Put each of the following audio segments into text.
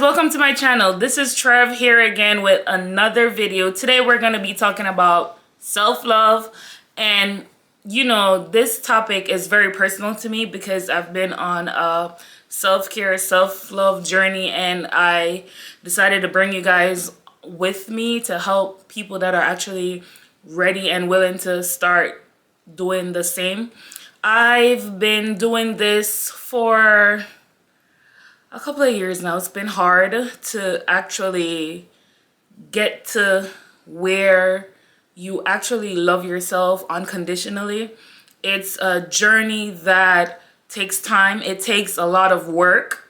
welcome to my channel. This is Trev here again with another video. Today we're going to be talking about self-love, and this topic is very personal to me because I've been on a self-care, self-love journey, and I decided to bring you guys with me to help people that are actually ready and willing to start doing the same. I've been doing this for a couple of years now. It's been hard to actually get to where you actually love yourself unconditionally. It's a journey that takes time. It takes a lot of work,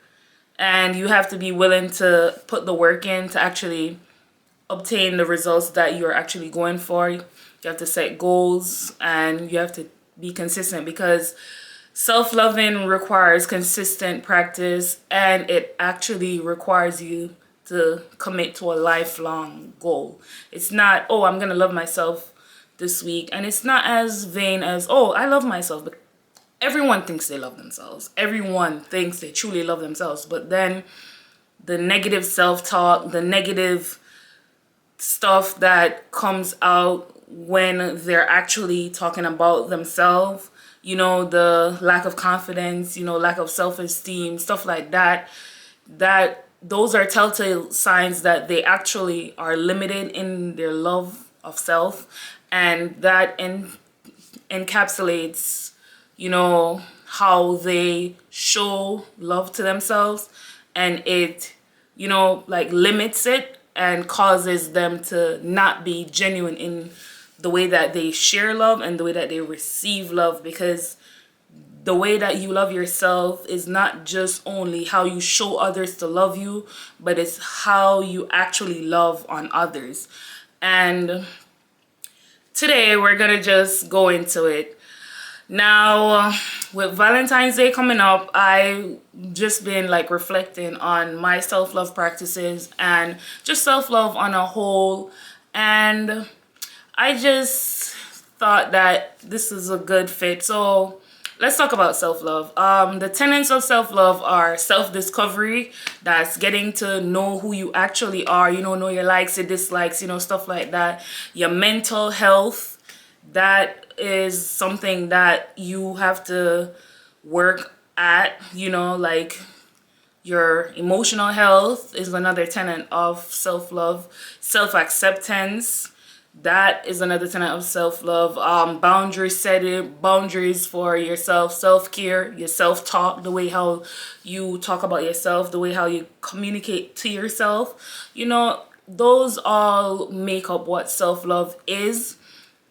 and you have to be willing to put the work in to actually obtain the results that you're actually going for. You have to set goals and you have to be consistent, because self-loving requires consistent practice, and it actually requires you to commit to a lifelong goal. It's not, oh, I'm gonna love myself this week, and it's not as vain as, oh, I love myself. But everyone thinks they love themselves. Everyone thinks they truly love themselves, but then the negative self-talk, the negative stuff that comes out when they're actually talking about themselves, the lack of confidence, lack of self-esteem, stuff like that, those are telltale signs that they actually are limited in their love of self. And that encapsulates, how they show love to themselves, and it, limits it and causes them to not be genuine in the way that they share love and the way that they receive love. Because the way that you love yourself is not just only how you show others to love you, but it's how you actually love on others. And today we're gonna just go into it. Now, with Valentine's Day coming up, I've just been reflecting on my self-love practices and just self-love on a whole, and I just thought that this is a good fit. So let's talk about self-love. The tenets of self-love are self-discovery. That's getting to know who you actually are, know your likes, your dislikes, stuff like that. Your mental health, that is something that you have to work at, your emotional health is another tenet of self-love. Self-acceptance, that is another tenet of self-love. Boundary setting, boundaries for yourself, self-care, your self-talk, the way how you talk about yourself, the way how you communicate to yourself. Those all make up what self-love is,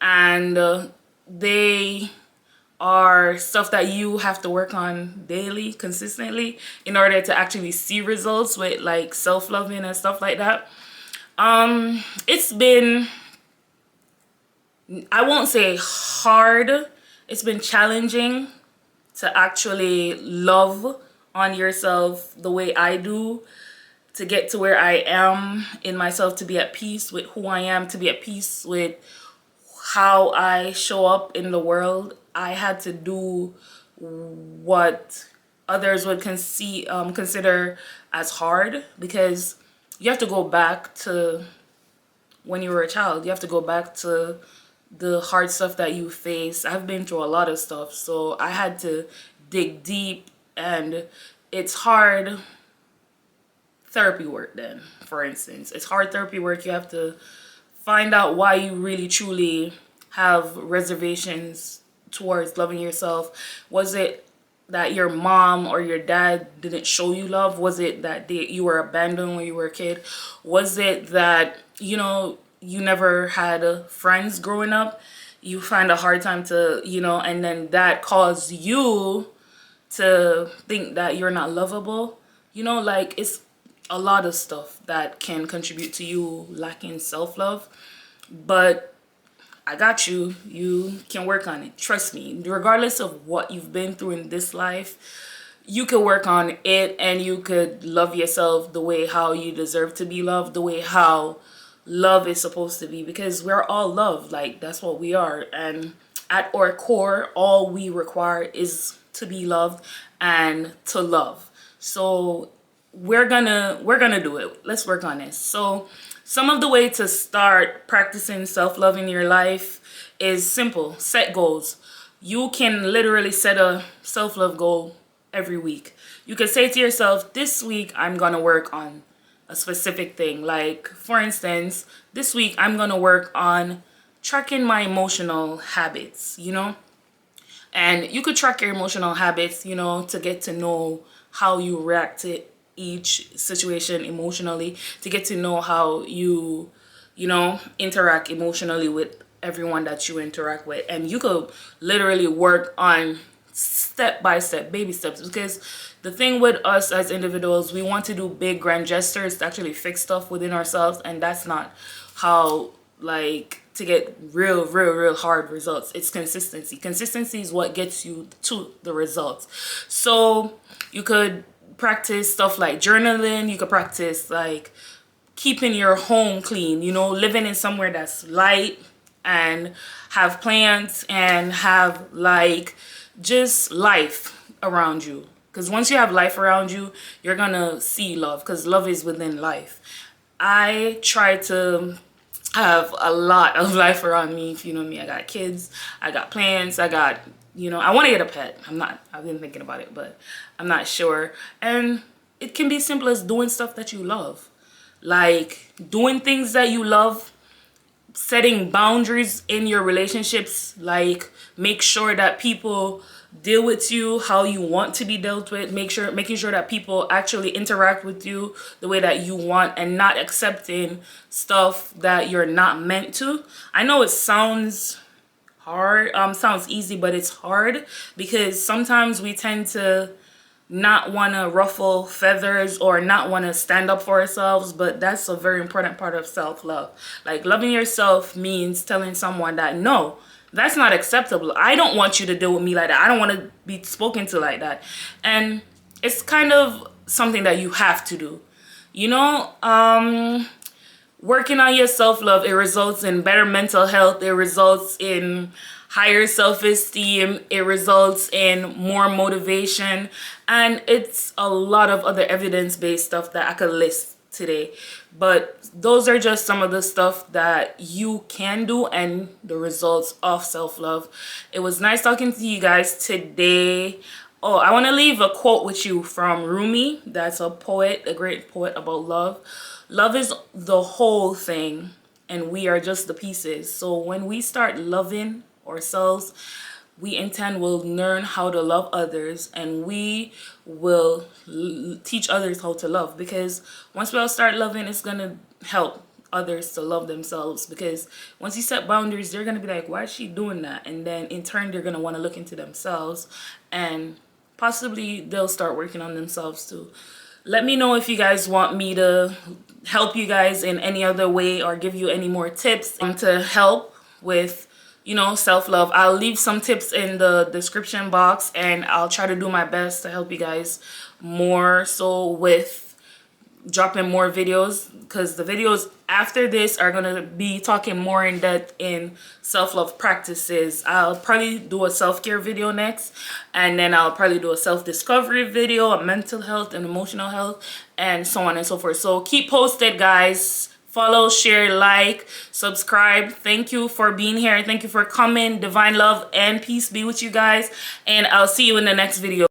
and they are stuff that you have to work on daily, consistently, in order to actually see results with self-loving and stuff like that. It's been, I won't say hard, it's been challenging to actually love on yourself the way I do, to get to where I am in myself, to be at peace with who I am, to be at peace with how I show up in the world. I had to do what others would consider as hard, because you have to go back to when you were a child. You have to go back to the hard stuff that you face. I've been through a lot of stuff, so I had to dig deep, and it's hard therapy work. Then, for instance, it's hard therapy work. You have to find out why you really truly have reservations towards loving yourself. Was it that your mom or your dad didn't show you love? Was it that you were abandoned when you were a kid? Was it that you never had friends growing up? You find a hard time to and then that caused you to think that you're not lovable. It's a lot of stuff that can contribute to you lacking self-love, but I got you. You can work on it. Trust me. Regardless of what you've been through in this life, you could work on it, and you could love yourself the way how you deserve to be loved, the way how love is supposed to be, because we're all loved. That's what we are. And at our core, all we require is to be loved and to love. So we're gonna do it. Let's work on this. So some of the way to start practicing self-love in your life is simple. Set goals. You can literally set a self-love goal every week. You can say to yourself, this week I'm gonna work on a specific thing. Like, for instance, this week I'm gonna work on tracking my emotional habits, and you could track your emotional habits, to get to know how you react to each situation emotionally, to get to know how you interact emotionally with everyone that you interact with. And you could literally work on step by step, baby steps, because the thing with us as individuals, we want to do big grand gestures to actually fix stuff within ourselves, and that's not how, like, to get real hard results. It's consistency. Consistency is what gets you to the results. So you could practice stuff like journaling. You could practice like keeping your home clean, living in somewhere that's light and have plants and have like just life around you. Because once you have life around you, you're gonna see love, because love is within life. I try to have a lot of life around me. If you know me, I got kids, I got plants, I got, I want to get a pet. I've been thinking about it, but I'm not sure. And it can be simple as doing stuff that you love. Like doing things that you love, setting boundaries in your relationships, like make sure that people deal with you how you want to be dealt with, making sure that people actually interact with you the way that you want, and not accepting stuff that you're not meant to. I know it sounds hard, sounds easy, but it's hard because sometimes we tend to not want to ruffle feathers or not want to stand up for ourselves, but that's a very important part of self-love. Like loving yourself means telling someone that no, that's not acceptable. I don't want you to deal with me like that. I don't want to be spoken to like that. And it's kind of something that you have to do. Working on your self-love, it results in better mental health. It results in higher self-esteem. It results in more motivation. And it's a lot of other evidence-based stuff that I could list today. But those are just some of the stuff that you can do and the results of self-love. It was nice talking to you guys today. Oh, I want to leave a quote with you from Rumi. That's a poet, a great poet about love. Love is the whole thing, and we are just the pieces. So when we start loving ourselves, we will learn how to love others, and we will teach others how to love. Because once we all start loving, it's going to help others to love themselves. Because once you set boundaries, they're going to be like, why is she doing that? And then in turn, they're going to want to look into themselves, and possibly they'll start working on themselves too. Let me know if you guys want me to help you guys in any other way or give you any more tips to help with self-love. I'll leave some tips in the description box, and I'll try to do my best to help you guys more so with dropping more videos, because the videos after this are going to be talking more in depth in self-love practices. I'll probably do a self-care video next, and then I'll probably do a self-discovery video, a mental health and emotional health, and so on and so forth. So keep posted, guys. Follow, share, like, subscribe. Thank you for being here. Thank you for coming. Divine love and peace be with you guys, and I'll see you in the next video.